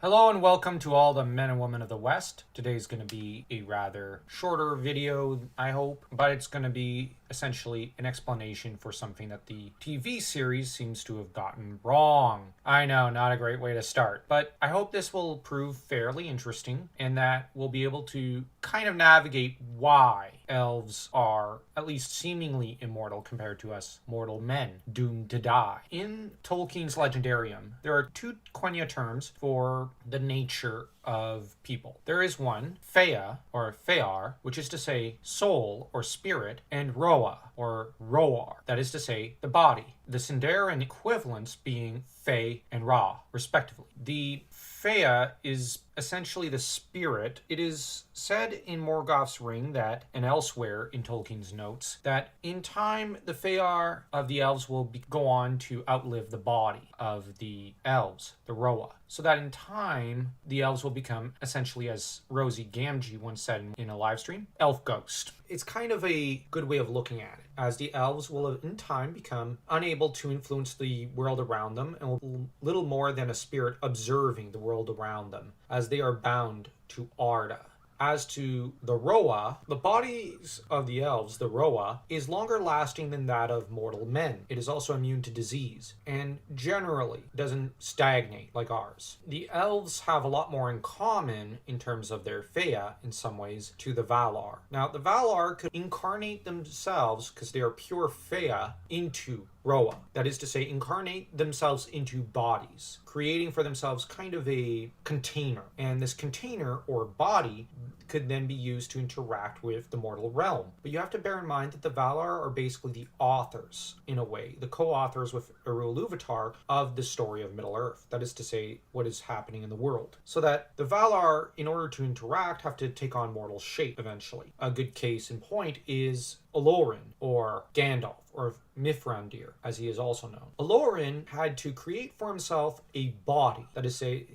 Hello and welcome to all the men and women of the West. Today's going to be a rather shorter video, I hope, but it's going to be essentially an explanation for something that the TV series seems to have gotten wrong. I know, not a great way to start, but I hope this will prove fairly interesting and that we'll be able to kind of navigate why elves are at least seemingly immortal compared to us mortal men doomed to die. In Tolkien's Legendarium, there are two Quenya terms for the nature of people. There is one, Fea, or Fear, which is to say soul or spirit, and Roa, or Roar, that is to say the body. The Sindarin equivalents being Fe and Ra, respectively. The Fea is essentially the spirit. It is said in Morgoth's Ring that, and elsewhere in Tolkien's notes, that in time the Fear of the elves will go on to outlive the body of the elves, the Roa. So that in time, the elves will become, essentially, as Rosie Gamgee once said in a live stream, elf ghost. It's kind of a good way of looking at it, as the elves will in time become unable to influence the world around them and will little more than a spirit observing the world around them, as they are bound to Arda. As to the Roa, the bodies of the elves, the Roa, is longer lasting than that of mortal men. It is also immune to disease, and generally doesn't stagnate like ours. The elves have a lot more in common in terms of their Fea, in some ways, to the Valar. Now, the Valar could incarnate themselves, because they are pure Fea, into Roa. That is to say, incarnate themselves into bodies, creating for themselves kind of a container. And this container, or body, could then be used to interact with the mortal realm. But you have to bear in mind that the Valar are basically the authors, in a way, the co-authors with Iluvatar of the story of Middle-earth. That is to say, what is happening in the world. So that the Valar, in order to interact, have to take on mortal shape eventually. A good case in point is Olorin, or Gandalf, or Mithrandir, as he is also known. Olorin had to create for himself a body, that is to say,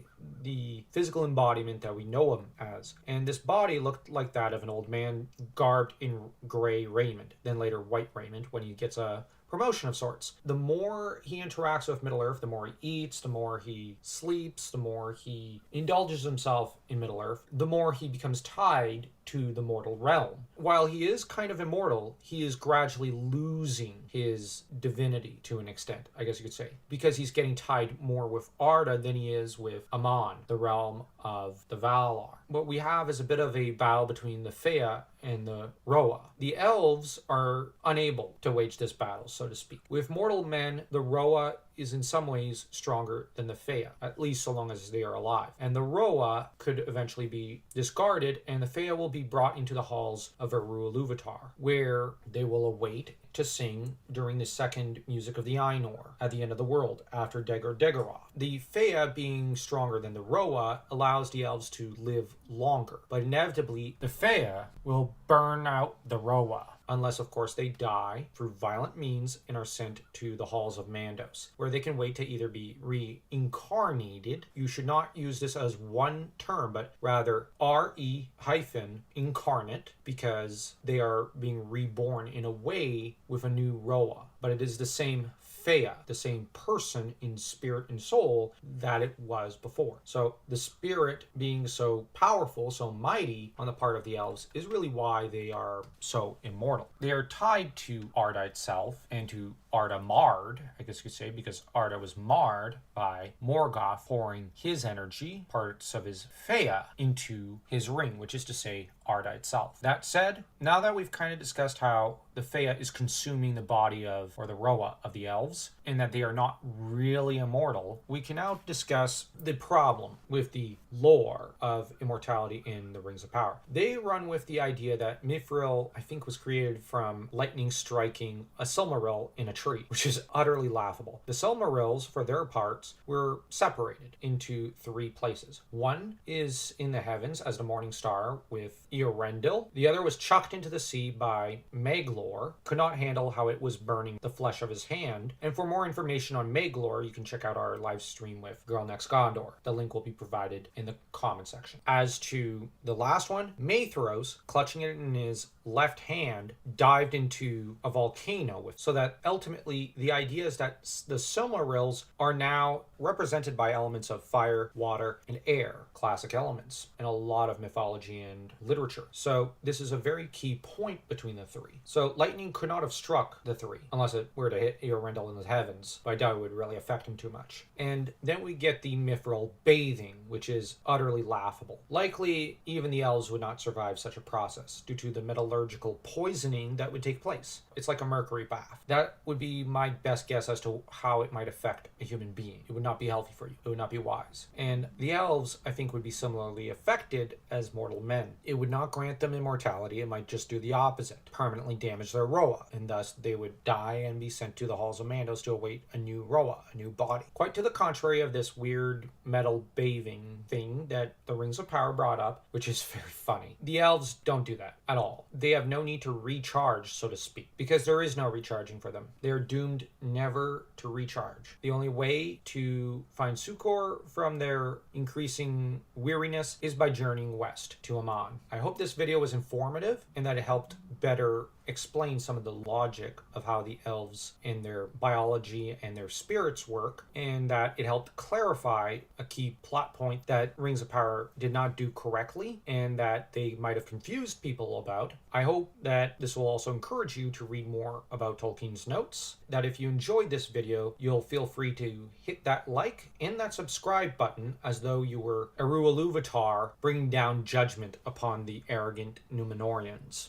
the physical embodiment that we know him as. And this body looked like that of an old man garbed in gray raiment, then later white raiment when he gets a promotion of sorts. The more he interacts with Middle-earth, the more he eats, the more he sleeps, the more he indulges himself in Middle-earth, the more he becomes tied to the mortal realm. While he is kind of immortal, he is gradually losing his divinity to an extent, I guess you could say, because he's getting tied more with Arda than he is with Aman, the realm of the Valar. What we have is a bit of a battle between the Fea and the Roa. The elves are unable to wage this battle, so to speak. With mortal men, the Roa is in some ways stronger than the Fea, at least so long as they are alive. And the Roa could eventually be discarded, and the Fea will be brought into the halls of Iluvatar, where they will await to sing during the second music of the Ainur at the end of the world, after Degor Degoroth. The Fea, being stronger than the Roa, allows the elves to live longer, but inevitably the Fea will burn out the Roa, unless, of course, they die through violent means and are sent to the halls of Mandos, where they can wait to either be reincarnated. You should not use this as one term, but rather re-incarnate, because they are being reborn in a way with a new Roa. But it is the same Fea, the same person in spirit and soul that it was before. So the spirit being so powerful, so mighty on the part of the elves is really why they are so immortal. They are tied to Arda itself and to Arda marred, I guess you could say, because Arda was marred by Morgoth pouring his energy, parts of his Fea, into his ring, which is to say Arda itself. That said, now that we've kind of discussed how the Fea is consuming the body of, or the Roa of the elves, and that they are not really immortal, we can now discuss the problem with the lore of immortality in the Rings of Power. They run with the idea that Mithril, I think, was created from lightning striking a Silmaril in a tree, which is utterly laughable. The Silmarils, for their parts, were separated into three places. One is in the heavens as the morning star with Eorendil. The other was chucked into the sea by Maglor, could not handle how it was burning the flesh of his hand. And for more information on Maglor, you can check out our live stream with Girl Next Gondor. The link will be provided in the comment section. As to the last one, Maethros, clutching it in his left hand, dived into a volcano with, so that ultimately the idea is that the Silmarils are now represented by elements of fire, water, and air, classic elements, in a lot of mythology and literature. So this is a very key point between the three. So lightning could not have struck the three, unless it were to hit Eorendil in the heavens, but I doubt it would really affect him too much. And then we get the mithril bathing, which is utterly laughable. Likely, even the elves would not survive such a process due to the metallurgical poisoning that would take place. It's like a mercury bath. That would be my best guess as to how it might affect a human being. It would not be healthy for you. It would not be wise. And the elves, I think, would be similarly affected as mortal men. It would not grant them immortality. It might just do the opposite, permanently damage their Roa, and thus they would die and be sent to the halls of Mandos to await a new Roa, a new body. Quite to the contrary of this weird metal bathing thing that the Rings of Power brought up, which is very funny. The elves don't do that at all. They have no need to recharge, so to speak, because there is no recharging for them. They're doomed never to recharge. The only way to find succor from their increasing weariness is by journeying west to Aman. I hope this video was informative and that it helped better explain some of the logic of how the elves and their biology and their spirits work, and that it helped clarify a key plot point that Rings of Power did not do correctly and that they might have confused people about. I hope that this will also encourage you to read more about Tolkien's notes, that if you enjoyed this video, you'll feel free to hit that like and that subscribe button as though you were Eru Iluvatar bringing down judgment upon the arrogant Numenorians.